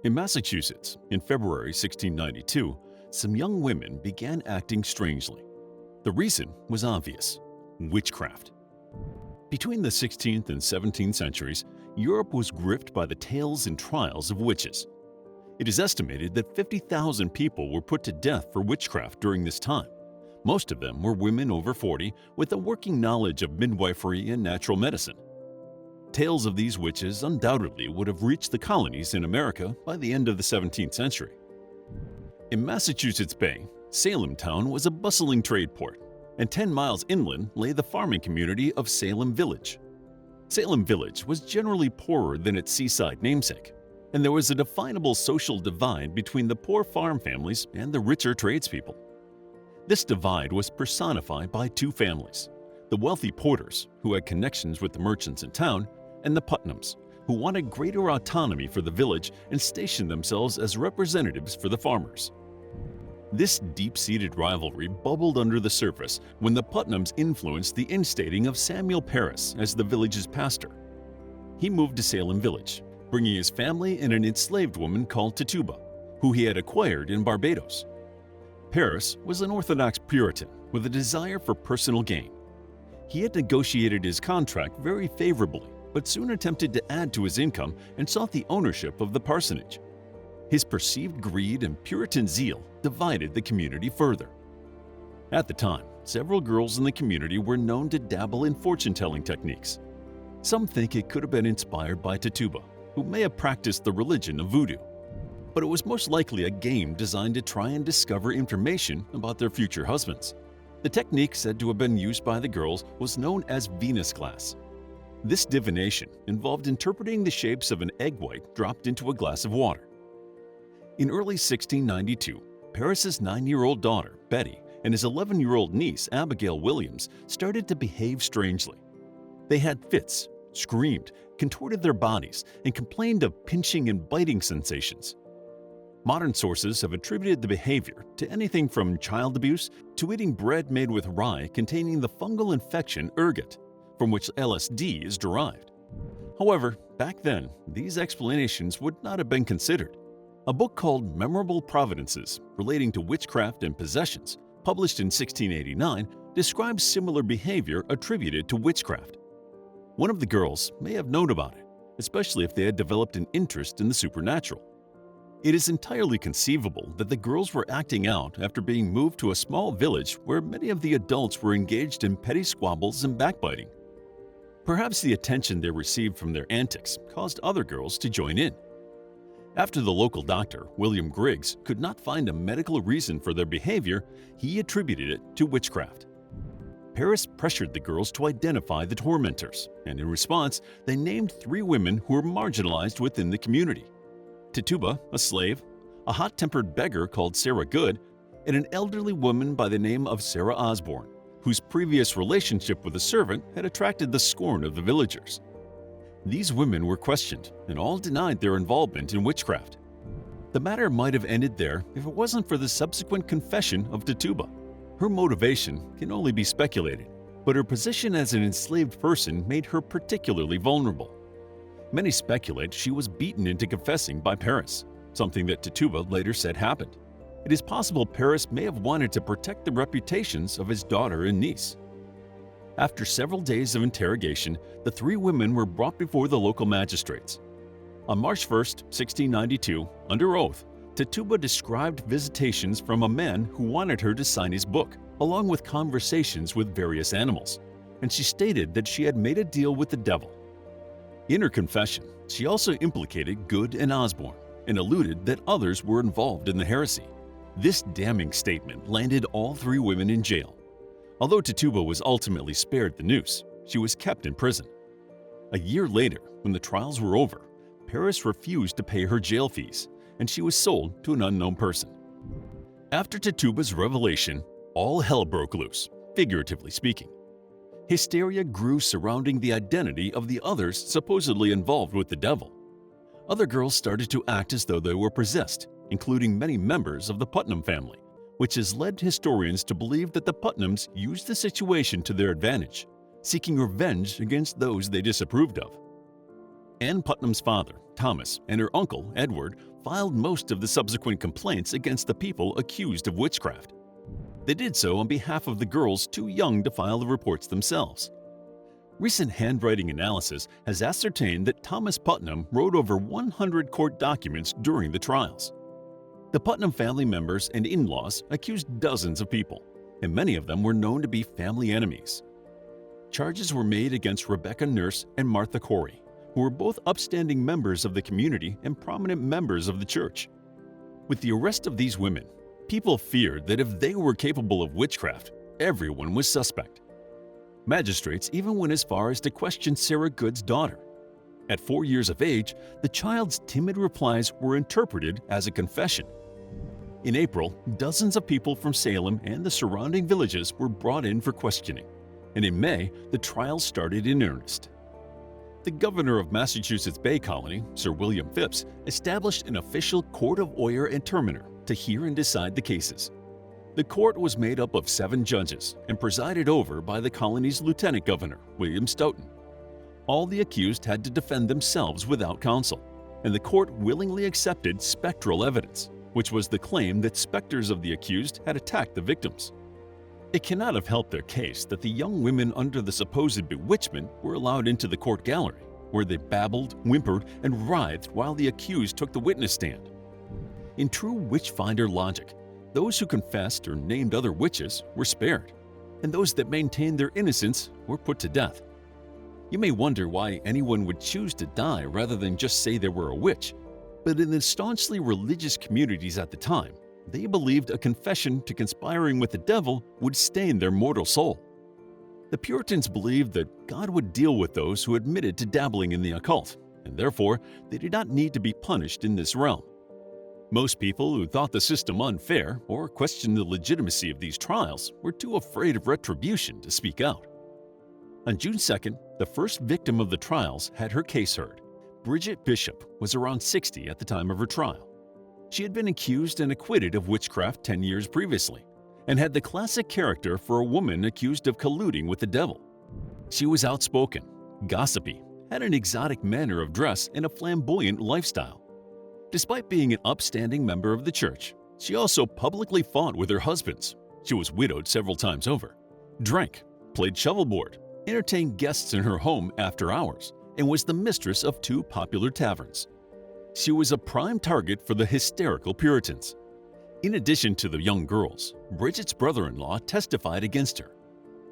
In Massachusetts, in February 1692, some young women began acting strangely. The reason was obvious: witchcraft. Between the 16th and 17th centuries, Europe was gripped by the tales and trials of witches. It is estimated that 50,000 people were put to death for witchcraft during this time. Most of them were women over 40 with a working knowledge of midwifery and natural medicine. Tales of these witches undoubtedly would have reached the colonies in America by the end of the 17th century. In Massachusetts Bay, Salem town was a bustling trade port, and 10 miles inland lay the farming community of Salem Village. Salem Village was generally poorer than its seaside namesake, and there was a definable social divide between the poor farm families and the richer tradespeople. This divide was personified by two families: the wealthy porters, who had connections with the merchants in town, and the Putnams, who wanted greater autonomy for the village and stationed themselves as representatives for the farmers. This deep-seated rivalry bubbled under the surface when the Putnams influenced the instating of Samuel Parris as the village's pastor. He moved to Salem Village, bringing his family and an enslaved woman called Tituba, who he had acquired in Barbados. Parris was an Orthodox Puritan with a desire for personal gain. He had negotiated his contract very favorably, but soon attempted to add to his income and sought the ownership of the parsonage. His perceived greed and Puritan zeal divided the community further. At the time, several girls in the community were known to dabble in fortune-telling techniques. Some think it could have been inspired by Tituba, who may have practiced the religion of voodoo. But it was most likely a game designed to try and discover information about their future husbands. The technique said to have been used by the girls was known as Venus glass. This divination involved interpreting the shapes of an egg white dropped into a glass of water. In early 1692, Parris's 9-year-old daughter, Betty, and his 11-year-old niece, Abigail Williams, started to behave strangely. They had fits, screamed, contorted their bodies, and complained of pinching and biting sensations. Modern sources have attributed the behavior to anything from child abuse to eating bread made with rye containing the fungal infection ergot, from which LSD is derived. However, back then, these explanations would not have been considered. A book called Memorable Providences, relating to witchcraft and possessions, published in 1689, describes similar behavior attributed to witchcraft. One of the girls may have known about it, especially if they had developed an interest in the supernatural. It is entirely conceivable that the girls were acting out after being moved to a small village where many of the adults were engaged in petty squabbles and backbiting. Perhaps the attention they received from their antics caused other girls to join in. After the local doctor, William Griggs, could not find a medical reason for their behavior, he attributed it to witchcraft. Parris pressured the girls to identify the tormentors, and in response, they named 3 women who were marginalized within the community: Tituba, a slave, a hot-tempered beggar called Sarah Good, and an elderly woman by the name of Sarah Osborne, whose previous relationship with a servant had attracted the scorn of the villagers. These women were questioned, and all denied their involvement in witchcraft. The matter might have ended there if it wasn't for the subsequent confession of Tituba. Her motivation can only be speculated, but her position as an enslaved person made her particularly vulnerable. Many speculate she was beaten into confessing by Parris, something that Tituba later said happened. It is possible Parris may have wanted to protect the reputations of his daughter and niece. After several days of interrogation, the 3 women were brought before the local magistrates. On March 1, 1692, under oath, Tituba described visitations from a man who wanted her to sign his book, along with conversations with various animals, and she stated that she had made a deal with the devil. In her confession, she also implicated Good and Osborne and alluded that others were involved in the heresy. This damning statement landed all 3 women in jail. Although Tituba was ultimately spared the noose, she was kept in prison. A year later, when the trials were over, Parris refused to pay her jail fees, and she was sold to an unknown person. After Tituba's revelation, all hell broke loose, figuratively speaking. Hysteria grew surrounding the identity of the others supposedly involved with the devil. Other girls started to act as though they were possessed, including many members of the Putnam family, which has led historians to believe that the Putnams used the situation to their advantage, seeking revenge against those they disapproved of. Anne Putnam's father, Thomas, and her uncle, Edward, filed most of the subsequent complaints against the people accused of witchcraft. They did so on behalf of the girls too young to file the reports themselves. Recent handwriting analysis has ascertained that Thomas Putnam wrote over 100 court documents during the trials. The Putnam family members and in-laws accused dozens of people, and many of them were known to be family enemies. Charges were made against Rebecca Nurse and Martha Corey, who were both upstanding members of the community and prominent members of the church. With the arrest of these women, people feared that if they were capable of witchcraft, everyone was suspect. Magistrates even went as far as to question Sarah Good's daughter. At 4 years of age, the child's timid replies were interpreted as a confession. In April, dozens of people from Salem and the surrounding villages were brought in for questioning, and in May, the trial started in earnest. The governor of Massachusetts Bay Colony, Sir William Phips, established an official court of oyer and terminer to hear and decide the cases. The court was made up of 7 judges and presided over by the colony's lieutenant governor, William Stoughton. All the accused had to defend themselves without counsel, and the court willingly accepted spectral evidence, which was the claim that specters of the accused had attacked the victims. It cannot have helped their case that the young women under the supposed bewitchment were allowed into the court gallery, where they babbled, whimpered, and writhed while the accused took the witness stand. In true witch-finder logic, those who confessed or named other witches were spared, and those that maintained their innocence were put to death. You may wonder why anyone would choose to die rather than just say they were a witch, but in the staunchly religious communities at the time, they believed a confession to conspiring with the devil would stain their mortal soul. The Puritans believed that God would deal with those who admitted to dabbling in the occult, and therefore they did not need to be punished in this realm. Most people who thought the system unfair or questioned the legitimacy of these trials were too afraid of retribution to speak out. On June 2nd, the first victim of the trials had her case heard. Bridget Bishop was around 60 at the time of her trial. She had been accused and acquitted of witchcraft 10 years previously, and had the classic character for a woman accused of colluding with the devil. She was outspoken, gossipy, had an exotic manner of dress, and a flamboyant lifestyle. Despite being an upstanding member of the church, she also publicly fought with her husbands. She was widowed several times over, drank, played shovelboard, entertained guests in her home after hours, and was the mistress of 2 popular taverns. She was a prime target for the hysterical Puritans. In addition to the young girls, Bridget's brother-in-law testified against her.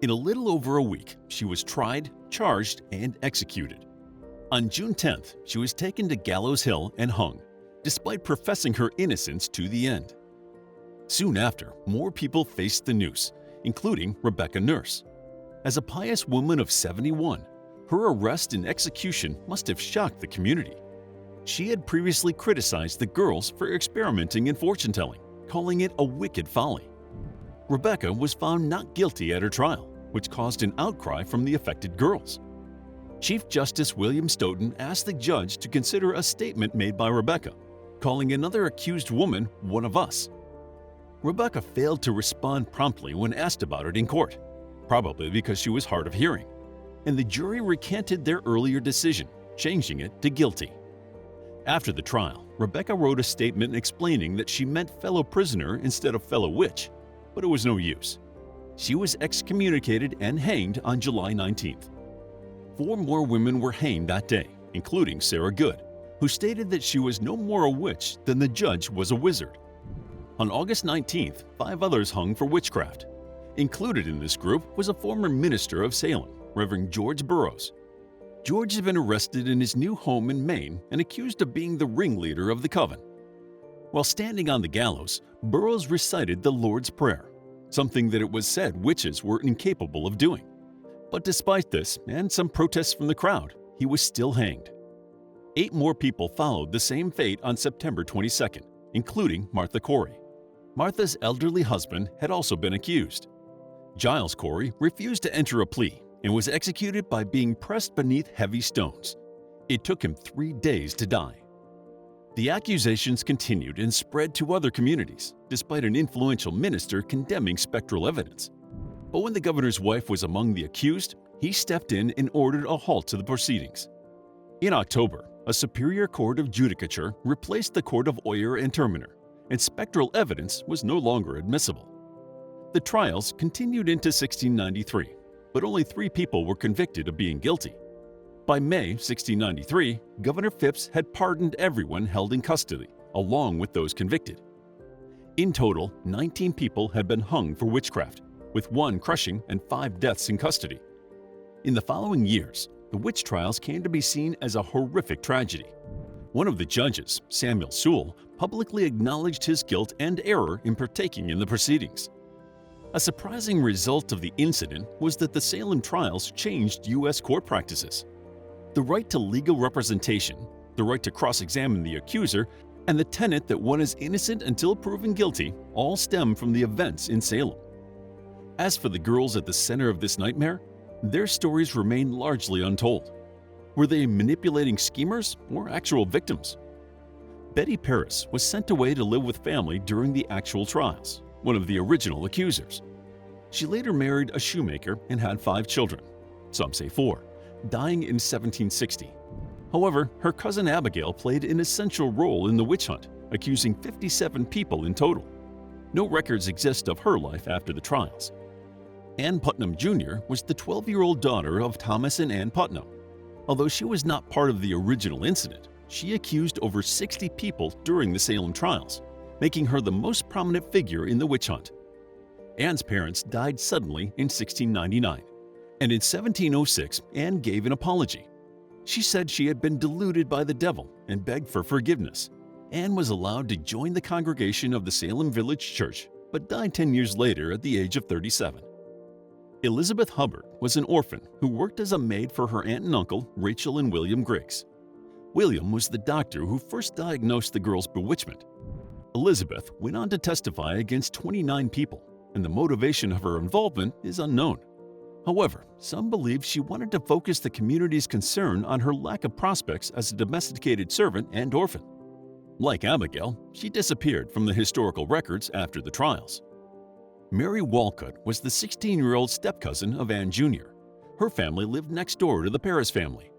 In a little over a week, she was tried, charged, and executed. On June 10th, she was taken to Gallows Hill and hung, despite professing her innocence to the end. Soon after, more people faced the noose, including Rebecca Nurse. As a pious woman of 71, her arrest and execution must have shocked the community. She had previously criticized the girls for experimenting in fortune-telling, calling it a wicked folly. Rebecca was found not guilty at her trial, which caused an outcry from the affected girls. Chief Justice William Stoughton asked the judge to consider a statement made by Rebecca, calling another accused woman one of us. Rebecca failed to respond promptly when asked about it in court, probably because she was hard of hearing, and the jury recanted their earlier decision, changing it to guilty. After the trial, Rebecca wrote a statement explaining that she meant fellow prisoner instead of fellow witch, but it was no use. She was excommunicated and hanged on July 19th. 4 more women were hanged that day, including Sarah Good, who stated that she was no more a witch than the judge was a wizard. On August 19th, 5 others hung for witchcraft. Included in this group was a former minister of Salem, Reverend George Burroughs. George had been arrested in his new home in Maine and accused of being the ringleader of the coven. While standing on the gallows, Burroughs recited the Lord's Prayer, something that it was said witches were incapable of doing. But despite this and some protests from the crowd, he was still hanged. 8 more people followed the same fate on September 22nd, including Martha Corey. Martha's elderly husband had also been accused. Giles Corey refused to enter a plea and was executed by being pressed beneath heavy stones. It took him 3 days to die. The accusations continued and spread to other communities, despite an influential minister condemning spectral evidence. But when the governor's wife was among the accused, he stepped in and ordered a halt to the proceedings. In October, a superior court of judicature replaced the court of oyer and terminer, and spectral evidence was no longer admissible. The trials continued into 1693, but only 3 people were convicted of being guilty. By May 1693, Governor Phipps had pardoned everyone held in custody, along with those convicted. In total, 19 people had been hung for witchcraft, with 1 crushing and 5 deaths in custody. In the following years, the witch trials came to be seen as a horrific tragedy. One of the judges, Samuel Sewall, publicly acknowledged his guilt and error in partaking in the proceedings. A surprising result of the incident was that the Salem trials changed U.S. court practices. The right to legal representation, the right to cross-examine the accuser, and the tenet that one is innocent until proven guilty all stem from the events in Salem. As for the girls at the center of this nightmare, their stories remain largely untold. Were they manipulating schemers or actual victims? Betty Paris was sent away to live with family during the actual trials, one of the original accusers. She later married a shoemaker and had 5 children, some say 4, dying in 1760. However, her cousin Abigail played an essential role in the witch hunt, accusing 57 people in total. No records exist of her life after the trials. Ann Putnam Jr. was the 12-year-old daughter of Thomas and Ann Putnam. Although she was not part of the original incident, she accused over 60 people during the Salem trials, making her the most prominent figure in the witch hunt. Ann's parents died suddenly in 1699, and in 1706 Anne gave an apology. She said she had been deluded by the devil and begged for forgiveness. Anne was allowed to join the congregation of the Salem Village Church, but died 10 years later at the age of 37. Elizabeth Hubbard was an orphan who worked as a maid for her aunt and uncle, Rachel and William Griggs. William was the doctor who first diagnosed the girl's bewitchment. Elizabeth went on to testify against 29 people, and the motivation of her involvement is unknown. However, some believe she wanted to focus the community's concern on her lack of prospects as a domesticated servant and orphan. Like Abigail, she disappeared from the historical records after the trials. Mary Walcott was the 16-year-old step-cousin of Anne Jr. Her family lived next door to the Paris family.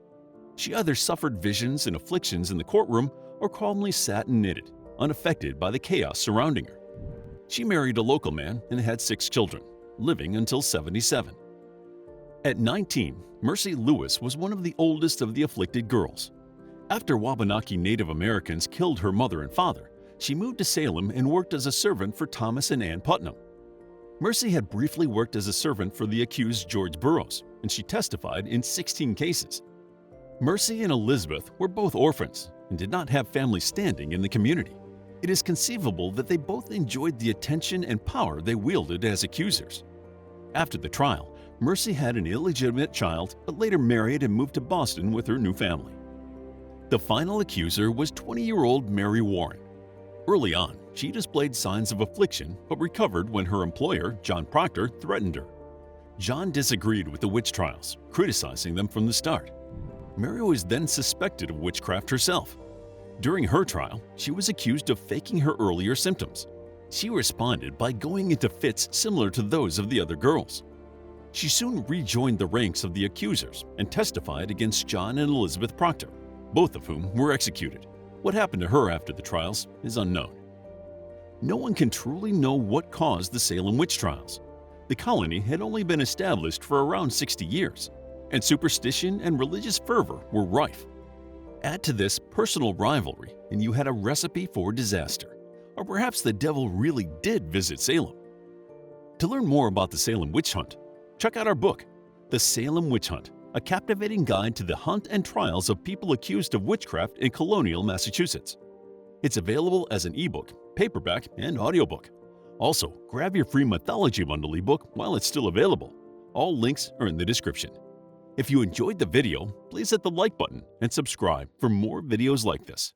She either suffered visions and afflictions in the courtroom or calmly sat and knitted, unaffected by the chaos surrounding her. She married a local man and had 6 children, living until 77. At 19, Mercy Lewis was one of the oldest of the afflicted girls. After Wabanaki Native Americans killed her mother and father, she moved to Salem and worked as a servant for Thomas and Ann Putnam. Mercy had briefly worked as a servant for the accused George Burroughs, and she testified in 16 cases. Mercy and Elizabeth were both orphans and did not have family standing in the community. It is conceivable that they both enjoyed the attention and power they wielded as accusers. After the trial, Mercy had an illegitimate child but later married and moved to Boston with her new family. The final accuser was 20-year-old Mary Warren. Early on, she displayed signs of affliction but recovered when her employer, John Proctor, threatened her. John disagreed with the witch trials, criticizing them from the start. Mary was then suspected of witchcraft herself. During her trial, she was accused of faking her earlier symptoms. She responded by going into fits similar to those of the other girls. She soon rejoined the ranks of the accusers and testified against John and Elizabeth Proctor, both of whom were executed. What happened to her after the trials is unknown. No one can truly know what caused the Salem witch trials. The colony had only been established for around 60 years, and superstition and religious fervor were rife. Add to this personal rivalry, and you had a recipe for disaster. Or perhaps the devil really did visit Salem. To learn more about the Salem Witch Hunt, check out our book, The Salem Witch Hunt, a captivating guide to the hunt and trials of people accused of witchcraft in colonial Massachusetts. It's available as an ebook, paperback, and audiobook. Also, grab your free mythology bundle ebook while it's still available. All links are in the description. If you enjoyed the video, please hit the like button and subscribe for more videos like this.